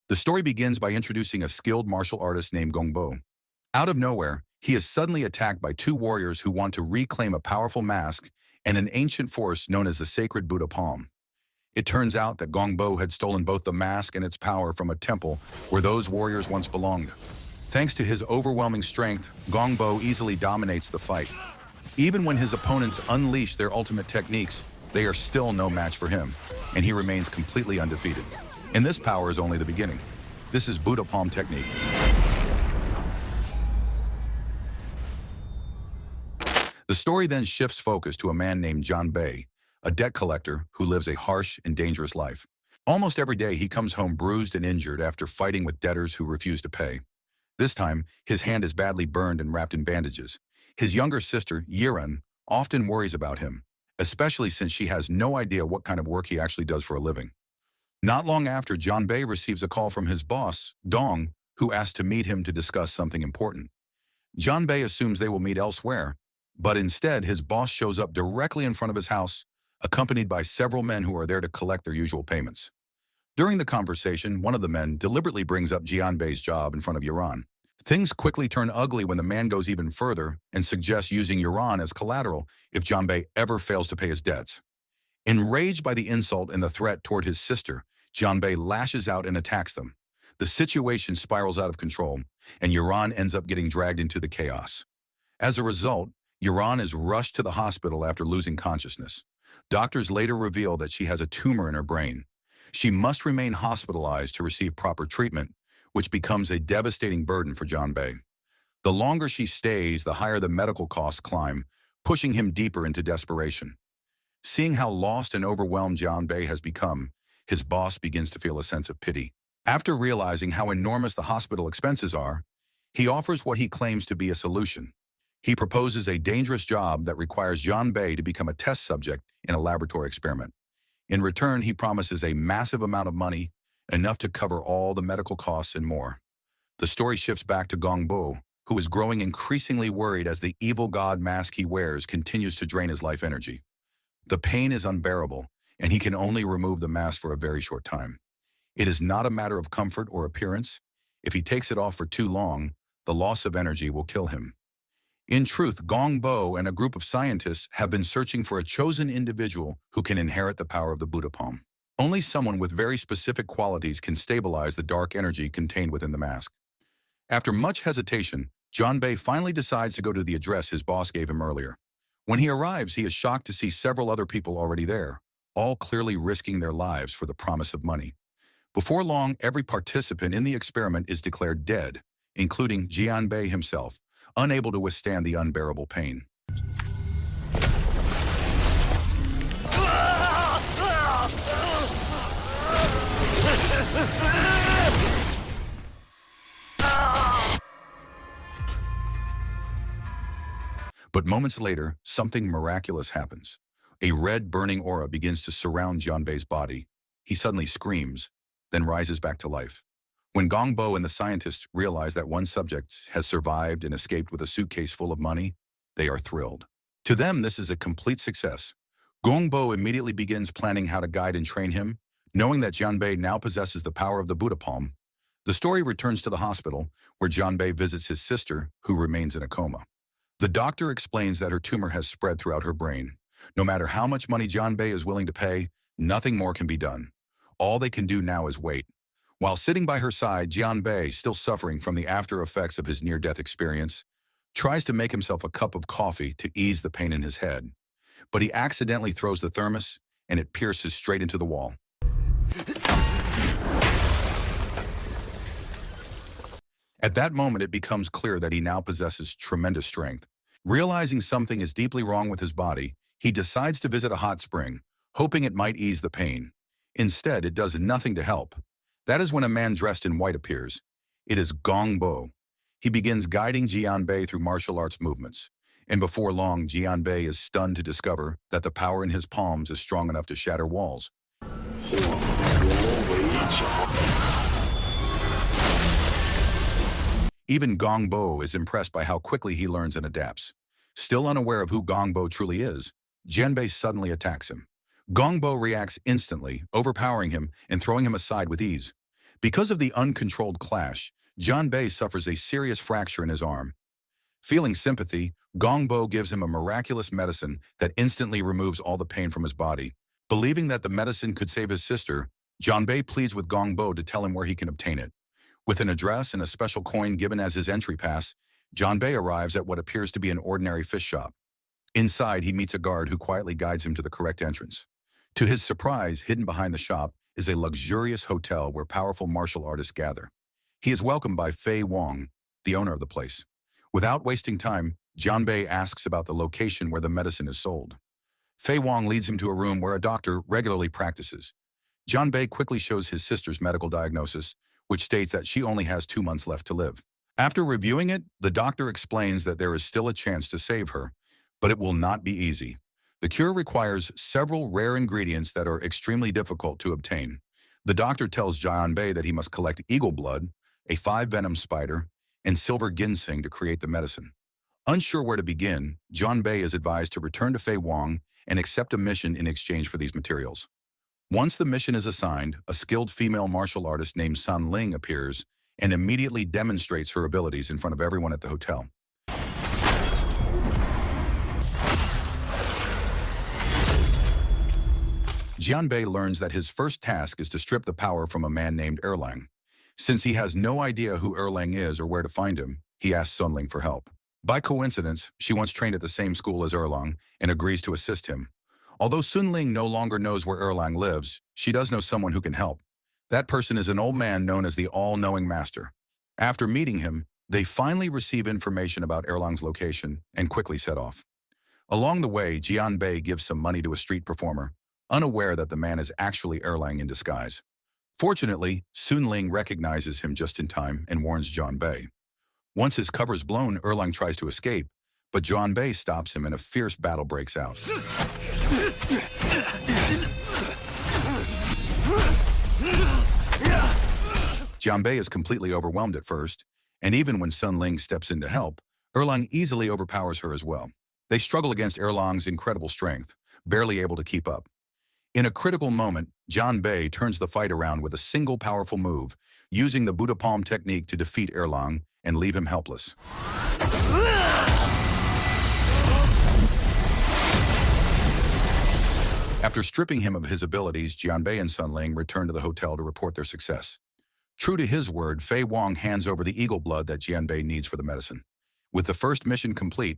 The story begins by introducing a skilled martial artist named Gongbo. Out of nowhere, he is suddenly attacked by two warriors who want to reclaim a powerful mask and an ancient force known as the sacred Buddha palm. It turns out that Gongbo had stolen both the mask and its power from a temple where those warriors once belonged. Thanks to his overwhelming strength, Gongbo easily dominates the fight. Even when his opponents unleash their ultimate techniques, they are still no match for him, and he remains completely undefeated. And this power is only the beginning. This is Buddha palm technique. The story then shifts focus to a man named John Bay, a debt collector who lives a harsh and dangerous life. Almost every day he comes home bruised and injured after fighting with debtors who refuse to pay. This time, his hand is badly burned and wrapped in bandages. His younger sister, Yiran, often worries about him, especially since she has no idea what kind of work he actually does for a living. Not long after, John Bay receives a call from his boss, Dong, who asks to meet him to discuss something important. John Bay assumes they will meet elsewhere, but instead his boss shows up directly in front of his house, accompanied by several men who are there to collect their usual payments. During the conversation, one of the men deliberately brings up Jian Bei's job in front of Yuran. Things quickly turn ugly when the man goes even further and suggests using Yuran as collateral if John Bei ever fails to pay his debts. Enraged by the insult and the threat toward his sister, John Bei lashes out and attacks them. The situation spirals out of control, and Yuran ends up getting dragged into the chaos. As a result, Yuran is rushed to the hospital after losing consciousness. Doctors later reveal that she has a tumor in her brain. She must remain hospitalized to receive proper treatment, which becomes a devastating burden for John Bei. The longer she stays, the higher the medical costs climb, pushing him deeper into desperation. Seeing how lost and overwhelmed John Bei has become, his boss begins to feel a sense of pity. After realizing how enormous the hospital expenses are, he offers what he claims to be a solution. He proposes a dangerous job that requires John Bei to become a test subject in a laboratory experiment. In return, he promises a massive amount of money, enough to cover all the medical costs and more. The story shifts back to Gongbo, who is growing increasingly worried as the evil god mask he wears continues to drain his life energy. The pain is unbearable, and he can only remove the mask for a very short time. It is not a matter of comfort or appearance. If he takes it off for too long, the loss of energy will kill him. In truth, Gongbo and a group of scientists have been searching for a chosen individual who can inherit the power of the Buddha palm. Only someone with very specific qualities can stabilize the dark energy contained within the mask. After much hesitation, John Bei finally decides to go to the address his boss gave him earlier. When he arrives, he is shocked to see several other people already there, all clearly risking their lives for the promise of money. Before long, every participant in the experiment is declared dead, including Jian Bei himself, unable to withstand the unbearable pain. But moments later, something miraculous happens. A red burning aura begins to surround John Bei's body. He suddenly screams, then rises back to life. When Gongbo and the scientists realize that one subject has survived and escaped with a suitcase full of money, they are thrilled. To them, this is a complete success. Gongbo immediately begins planning how to guide and train him, knowing that John Bei now possesses the power of the Buddha palm. The story returns to the hospital, where John Bei visits his sister, who remains in a coma. The doctor explains that her tumor has spread throughout her brain. No matter how much money John Bei is willing to pay, nothing more can be done. All they can do now is wait. While sitting by her side, Jian Bei, still suffering from the after effects of his near-death experience, tries to make himself a cup of coffee to ease the pain in his head. But he accidentally throws the thermos, and it pierces straight into the wall. At that moment, it becomes clear that he now possesses tremendous strength. Realizing something is deeply wrong with his body, he decides to visit a hot spring, hoping it might ease the pain. Instead, it does nothing to help. That is when a man dressed in white appears. It is Gongbo. He begins guiding Jian Bei through martial arts movements. And before long, Jian Bei is stunned to discover that the power in his palms is strong enough to shatter walls. Even Gongbo is impressed by how quickly he learns and adapts. Still unaware of who Gongbo truly is, Jian Bei suddenly attacks him. Gongbo reacts instantly, overpowering him and throwing him aside with ease. Because of the uncontrolled clash, Jianbei suffers a serious fracture in his arm. Feeling sympathy, Gongbo gives him a miraculous medicine that instantly removes all the pain from his body. Believing that the medicine could save his sister, Jianbei pleads with Gongbo to tell him where he can obtain it. With an address and a special coin given as his entry pass, Jianbei arrives at what appears to be an ordinary fish shop. Inside, he meets a guard who quietly guides him to the correct entrance. To his surprise, hidden behind the shop is a luxurious hotel where powerful martial artists gather. He is welcomed by Fei Wang, the owner of the place. Without wasting time, Jianbei asks about the location where the medicine is sold. Fei Wang leads him to a room where a doctor regularly practices. Jianbei quickly shows his sister's medical diagnosis, which states that she only has 2 months left to live. After reviewing it, the doctor explains that there is still a chance to save her, but it will not be easy. The cure requires several rare ingredients that are extremely difficult to obtain. The doctor tells Jianbei that he must collect eagle blood, a 5-venom spider, and silver ginseng to create the medicine. Unsure where to begin, Jianbei is advised to return to Fei Wang and accept a mission in exchange for these materials. Once the mission is assigned, a skilled female martial artist named Sun Ling appears and immediately demonstrates her abilities in front of everyone at the hotel. Jianbei learns that his first task is to strip the power from a man named Erlang. Since he has no idea who Erlang is or where to find him, he asks Sun Ling for help. By coincidence, she once trained at the same school as Erlang and agrees to assist him. Although Sun Ling no longer knows where Erlang lives, she does know someone who can help. That person is an old man known as the All-Knowing Master. After meeting him, they finally receive information about Erlang's location and quickly set off. Along the way, Jianbei gives some money to a street performer, unaware that the man is actually Erlang in disguise. Fortunately, Sun Ling recognizes him just in time and warns Jianbei. Once his cover is blown, Erlang tries to escape, but Jianbei stops him and a fierce battle breaks out. Jianbei is completely overwhelmed at first, and even when Sun Ling steps in to help, Erlang easily overpowers her as well. They struggle against Erlang's incredible strength, barely able to keep up. In a critical moment, Jianbei turns the fight around with a single powerful move, using the Buddha Palm technique to defeat Erlang and leave him helpless. After stripping him of his abilities, Jianbei and Sun Ling return to the hotel to report their success. True to his word, Fei Wang hands over the eagle blood that Jianbei needs for the medicine. With the first mission complete,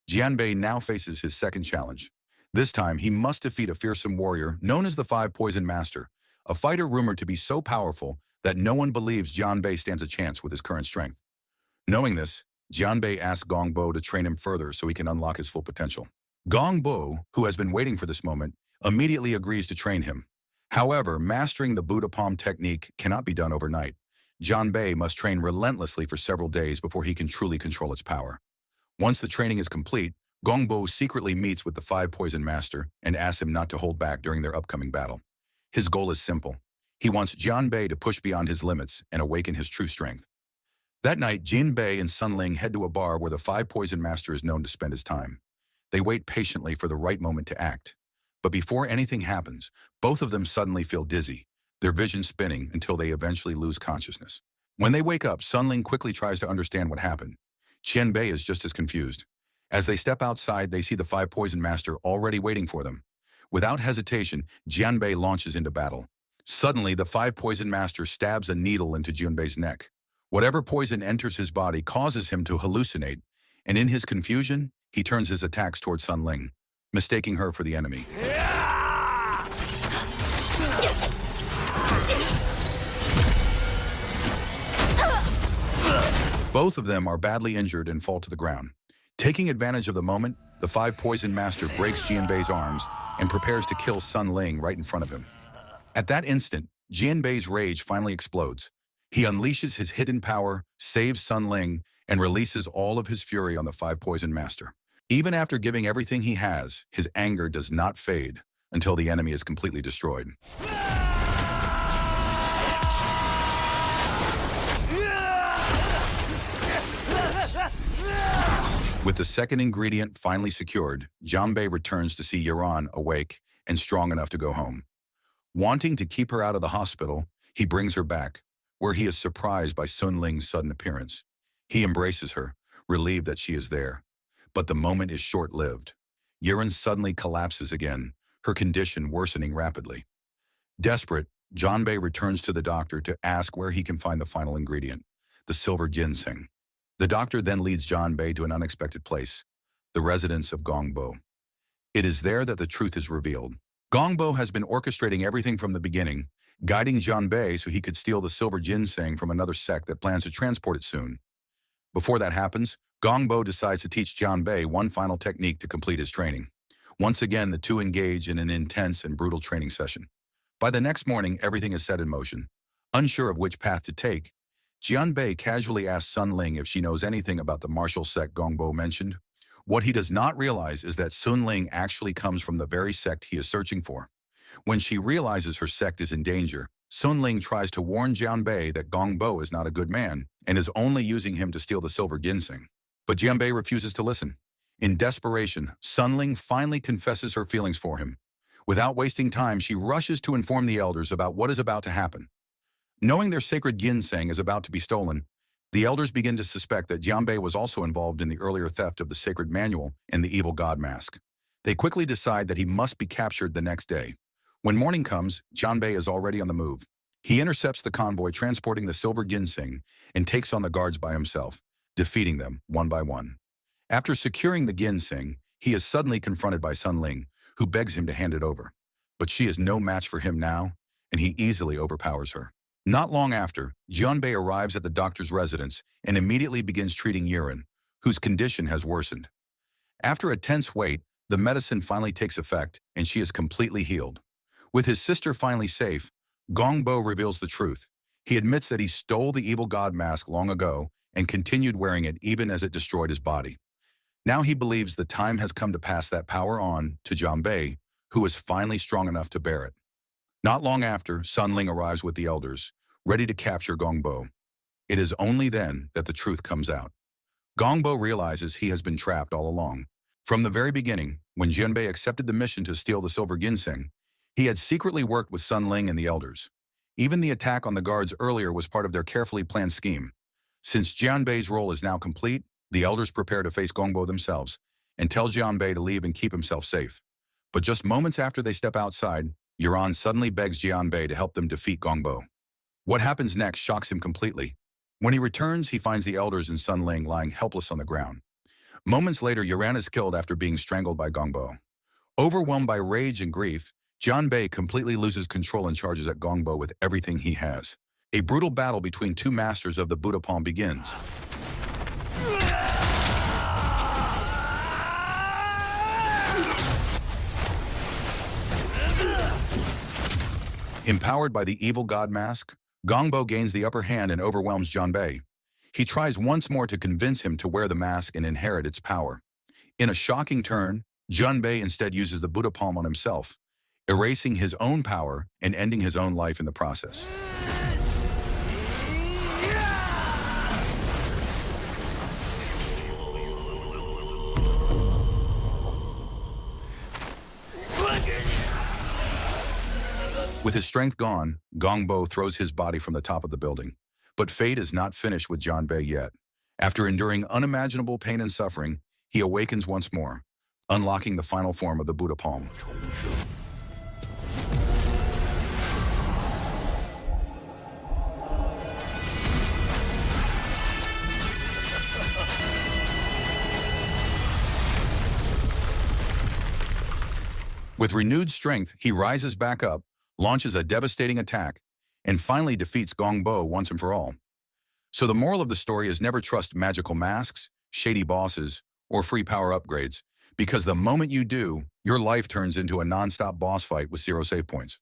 Jianbei now faces his second challenge. This time, he must defeat a fearsome warrior known as the Five Poison Master, a fighter rumored to be so powerful that no one believes Jianbei stands a chance with his current strength. Knowing this, Jianbei asks Gongbo to train him further so he can unlock his full potential. Gongbo, who has been waiting for this moment, immediately agrees to train him. However, mastering the Buddha Palm technique cannot be done overnight. Jianbei must train relentlessly for several days before he can truly control its power. Once the training is complete, Gongbo secretly meets with the Five Poison Master and asks him not to hold back during their upcoming battle. His goal is simple. He wants Jianbei to push beyond his limits and awaken his true strength. That night, Jianbei and Sun Ling head to a bar where the Five Poison Master is known to spend his time. They wait patiently for the right moment to act. But before anything happens, both of them suddenly feel dizzy, their vision spinning until they eventually lose consciousness. When they wake up, Sun Ling quickly tries to understand what happened. Jianbei is just as confused. As they step outside, they see the Five Poison Master already waiting for them. Without hesitation, Jianbei launches into battle. Suddenly, the Five Poison Master stabs a needle into Jianbei's neck. Whatever poison enters his body causes him to hallucinate, and in his confusion, he turns his attacks towards Sun Ling, mistaking her for the enemy. Both of them are badly injured and fall to the ground. Taking advantage of the moment, the Five Poison Master breaks Jianbei's arms and prepares to kill Sun Ling right in front of him. At that instant, Jianbei's rage finally explodes. He unleashes his hidden power, saves Sun Ling, and releases all of his fury on the Five Poison Master. Even after giving everything he has, his anger does not fade until the enemy is completely destroyed. With the second ingredient finally secured, Jianbei returns to see Yuan awake and strong enough to go home. Wanting to keep her out of the hospital, he brings her back. where he is surprised by Sun Ling's sudden appearance. He embraces her, relieved that she is there. But the moment is short-lived. Yiren suddenly collapses again, her condition worsening rapidly. Desperate, Janbei returns to the doctor to ask where he can find the final ingredient, the silver ginseng. The doctor then leads Janbei to an unexpected place, the residence of Gongbo. It is there that the truth is revealed. Gongbo has been orchestrating everything from the beginning, guiding Janbei so he could steal the silver ginseng from another sect that plans to transport it soon. Before that happens, Gongbo decides to teach Janbei one final technique to complete his training. Once again, the two engage in an intense and brutal training session. By the next morning, everything is set in motion. Unsure of which path to take, Jianbei casually asks Sun Ling if she knows anything about the martial sect Gongbo mentioned. What he does not realize is that Sun Ling actually comes from the very sect he is searching for. When she realizes her sect is in danger, Sun Ling tries to warn Jianbei that Gongbo is not a good man and is only using him to steal the silver ginseng. But Jianbei refuses to listen. In desperation, Sun Ling finally confesses her feelings for him. Without wasting time, she rushes to inform the elders about what is about to happen. Knowing their sacred ginseng is about to be stolen, the elders begin to suspect that Jianbei was also involved in the earlier theft of the sacred manual and the evil god mask. They quickly decide that he must be captured the next day. When morning comes, Jianbei is already on the move. He intercepts the convoy transporting the silver ginseng and takes on the guards by himself, defeating them one by one. After securing the ginseng, he is suddenly confronted by Sun Ling, who begs him to hand it over. But she is no match for him now, and he easily overpowers her. Not long after, Jianbei arrives at the doctor's residence and immediately begins treating Yiren, whose condition has worsened. After a tense wait, the medicine finally takes effect, and she is completely healed. With his sister finally safe, Gongbo reveals the truth. He admits that he stole the evil god mask long ago and continued wearing it even as it destroyed his body. Now he believes the time has come to pass that power on to Jianbei, who is finally strong enough to bear it. Not long after, Sun Ling arrives with the elders, ready to capture Gongbo. It is only then that the truth comes out. Gongbo realizes he has been trapped all along. From the very beginning, when Jianbei accepted the mission to steal the silver ginseng, he had secretly worked with Sun Ling and the elders. Even the attack on the guards earlier was part of their carefully planned scheme. Since Jianbei's role is now complete, the elders prepare to face Gongbo themselves and tell Jianbei to leave and keep himself safe. But just moments after they step outside, Yuan suddenly begs Jianbei to help them defeat Gongbo. What happens next shocks him completely. When he returns, he finds the elders and Sun Ling lying helpless on the ground. Moments later, Yuan is killed after being strangled by Gongbo. Overwhelmed by rage and grief, Jianbei completely loses control and charges at Gongbo with everything he has. A brutal battle between two masters of the Buddha palm begins. Empowered by the evil god mask, Gongbo gains the upper hand and overwhelms Jianbei. He tries once more to convince him to wear the mask and inherit its power. In a shocking turn, Jianbei instead uses the Buddha palm on himself, erasing his own power and ending his own life in the process. With his strength gone, Gongbo throws his body from the top of the building. But fate is not finished with Jianbei yet. After enduring unimaginable pain and suffering, he awakens once more, unlocking the final form of the Buddha palm. With renewed strength, he rises back up, launches a devastating attack, and finally defeats Gongbo once and for all. So the moral of the story is never trust magical masks, shady bosses, or free power upgrades, because the moment you do, your life turns into a non-stop boss fight with zero save points.